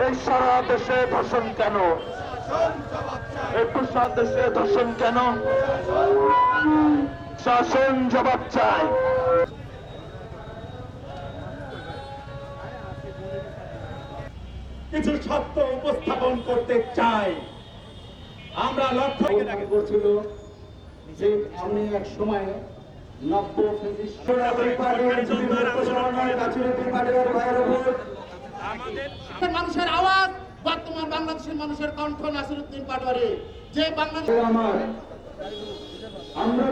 এই সারা দেশে ধর্ষণ কেন? একটু সারা দেশে ধর্ষণ কেন? শাসন জবাব চাই। কিছু সত্য উপস্থাপন করতে চাই। আমরা লক্ষ্য করছিল যে আমি এক সময় মানুষের আওয়াজ, বর্তমান বাংলাদেশের মানুষের কণ্ঠ নাসিরউদ্দিন পাটোয়ারি, যে বাংলাদেশ আমরা